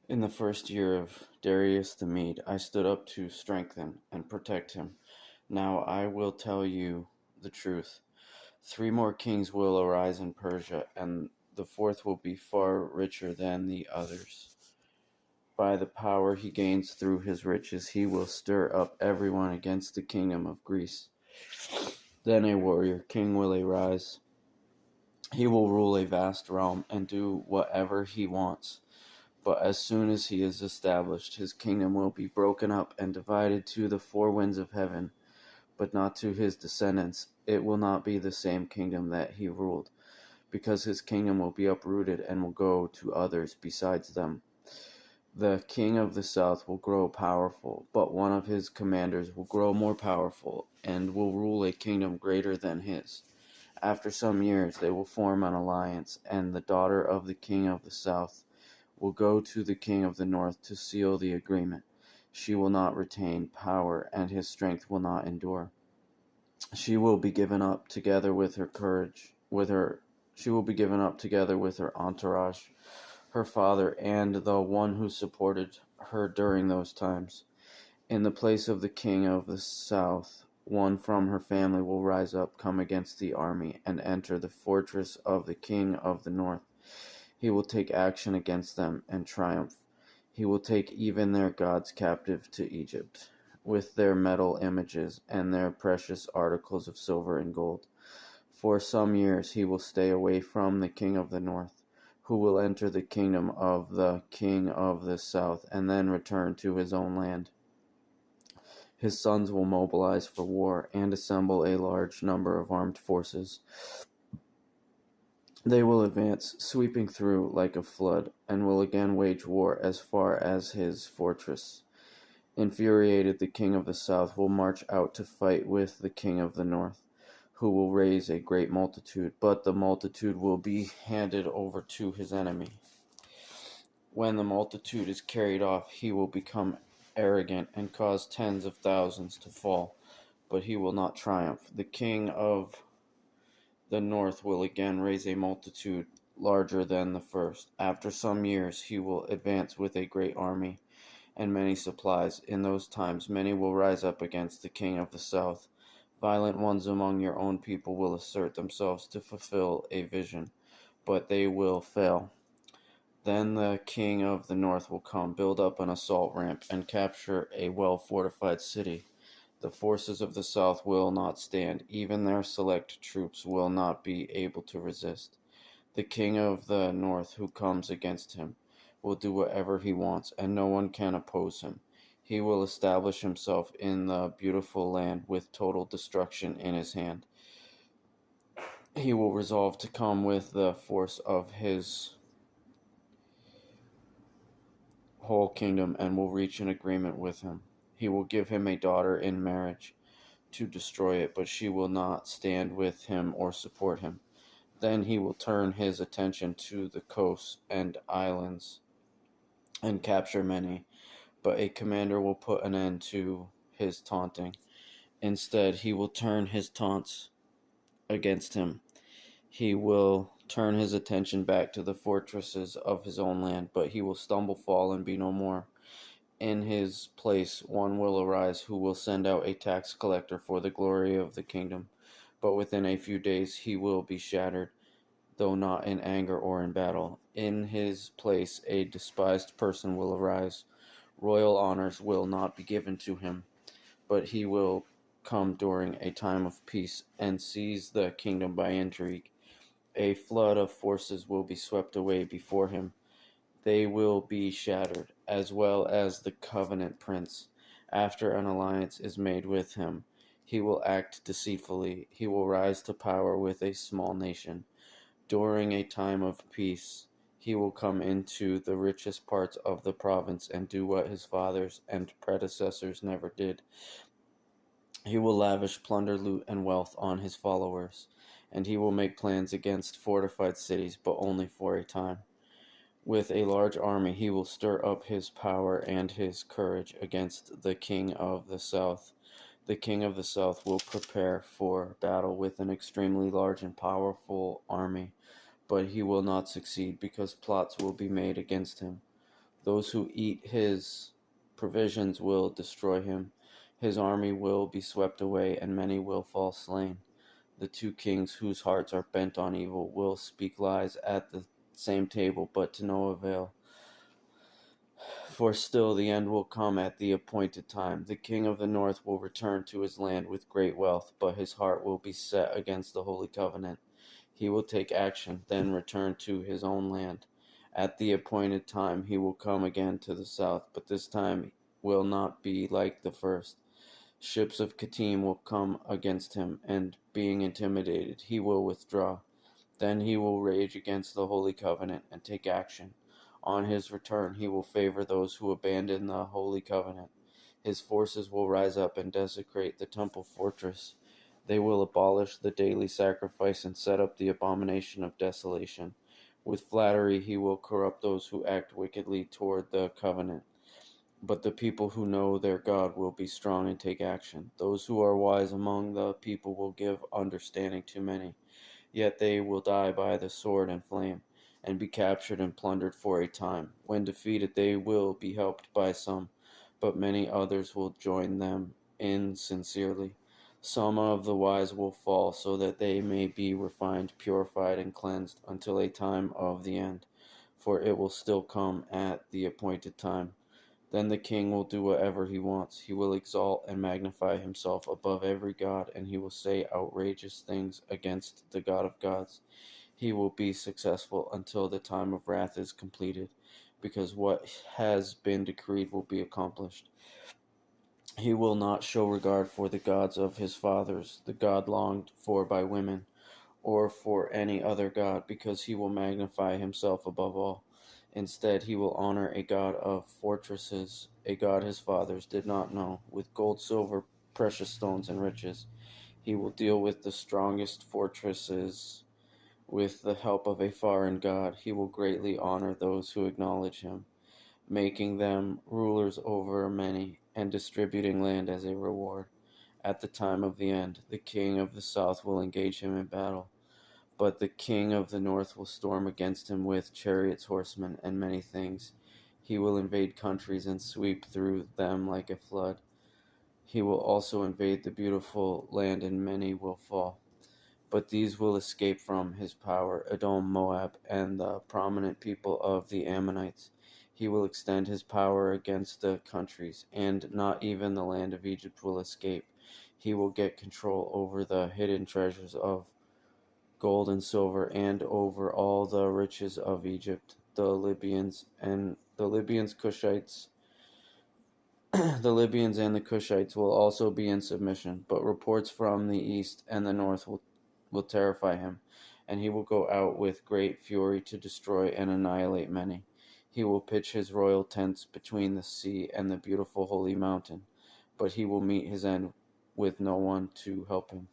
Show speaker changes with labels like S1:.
S1: In the first year of Darius the Mede, I stood up to strengthen and protect him. Now I will tell you the truth. 3 more kings will arise in Persia, and the fourth will be far richer than the others. By the power he gains through his riches, he will stir up everyone against the kingdom of Greece. Then a warrior king will arise. He will rule a vast realm and do whatever he wants. But as soon as he is established, his kingdom will be broken up and divided to the 4 winds of heaven, but not to his descendants. It will not be the same kingdom that he ruled, because his kingdom will be uprooted and will go to others besides them. The king of the south will grow powerful, but one of his commanders will grow more powerful and will rule a kingdom greater than his. After some years, they will form an alliance, and the daughter of the king of the south will go to the king of the north to seal the agreement. She will not retain power, and his strength will not endure. She will be given up together with her courage, with her she will be given up together with her entourage, her father, and the one who supported her during those times. In the place of the king of the south, one from her family will rise up, come against the army, and enter the fortress of the king of the north. He will take action against them and triumph. He will take even their gods captive to Egypt, with their metal images and their precious articles of silver and gold. For some years he will stay away from the king of the north, who will enter the kingdom of the king of the south, and then return to his own land. His sons will mobilize for war and assemble a large number of armed forces. They will advance, sweeping through like a flood, and will again wage war as far as his fortress. Infuriated, the king of the south will march out to fight with the king of the north, who will raise a great multitude, but the multitude will be handed over to his enemy. When the multitude is carried off, he will become arrogant and cause tens of thousands to fall, but he will not triumph. The king of the north will again raise a multitude larger than the first. After some years, he will advance with a great army and many supplies. In those times, many will rise up against the king of the south. Violent ones among your own people will assert themselves to fulfill a vision, but they will fail. Then the king of the north will come, build up an assault ramp, and capture a well-fortified city. The forces of the south will not stand. Even their select troops will not be able to resist. The king of the north who comes against him will do whatever he wants, and no one can oppose him. He will establish himself in the beautiful land with total destruction in his hand. He will resolve to come with the force of his whole kingdom and will reach an agreement with him. He will give him a daughter in marriage to destroy it, but she will not stand with him or support him. Then he will turn his attention to the coasts and islands and capture many, but a commander will put an end to his taunting. Instead, he will turn his taunts against him. He will turn his attention back to the fortresses of his own land, but he will stumble, fall, and be no more. In his place one will arise who will send out a tax collector for the glory of the kingdom, but within a few days he will be shattered, though not in anger or in battle. In his place a despised person will arise. Royal honors will not be given to him, but he will come during a time of peace and seize the kingdom by intrigue. A flood of forces will be swept away before him. They will be shattered, as well as the covenant prince. After an alliance is made with him, he will act deceitfully. He will rise to power with a small nation. During a time of peace, he will come into the richest parts of the province and do what his fathers and predecessors never did. He will lavish plunder, loot, and wealth on his followers, and he will make plans against fortified cities, but only for a time. With a large army he will stir up his power and his courage against the king of the south. The king of the south will prepare for battle with an extremely large and powerful army, but he will not succeed because plots will be made against him. Those who eat his provisions will destroy him. His army will be swept away, and many will fall slain. The two kings whose hearts are bent on evil will speak lies at the same table, but to no avail. For still the end will come at the appointed time. The king of the north will return to his land with great wealth, but his heart will be set against the holy covenant. He will take action, then return to his own land. At the appointed time he will come again to the south, but this time will not be like the first. Ships of Kittim will come against him, and being intimidated, he will withdraw. Then he will rage against the holy covenant and take action. On his return, he will favor those who abandon the holy covenant. His forces will rise up and desecrate the temple fortress. They will abolish the daily sacrifice and set up the abomination of desolation. With flattery, he will corrupt those who act wickedly toward the covenant. But the people who know their God will be strong and take action. Those who are wise among the people will give understanding to many. Yet they will die by the sword and flame, and be captured and plundered for a time. When defeated, they will be helped by some, but many others will join them insincerely. Some of the wise will fall, so that they may be refined, purified, and cleansed until a time of the end, for it will still come at the appointed time. Then the king will do whatever he wants. He will exalt and magnify himself above every god, and he will say outrageous things against the God of gods. He will be successful until the time of wrath is completed, because what has been decreed will be accomplished. He will not show regard for the gods of his fathers, the God longed for by women, or for any other god, because he will magnify himself above all. Instead, he will honor a god of fortresses, a god his fathers did not know, with gold, silver, precious stones, and riches. He will deal with the strongest fortresses with the help of a foreign god. He will greatly honor those who acknowledge him, making them rulers over many, and distributing land as a reward. At the time of the end, the king of the south will engage him in battle. But the king of the north will storm against him with chariots, horsemen, and many things. He will invade countries and sweep through them like a flood. He will also invade the beautiful land, and many will fall. But these will escape from his power: Edom, Moab, and the prominent people of the Ammonites. He will extend his power against the countries, and not even the land of Egypt will escape. He will get control over the hidden treasures of gold and silver, and over all the riches of Egypt. Cushites, the Libyans and the Cushites will also be in submission, but reports from the east and the north will terrify him, and he will go out with great fury to destroy and annihilate many. He will pitch his royal tents between the sea and the beautiful holy mountain, but he will meet his end with no one to help him.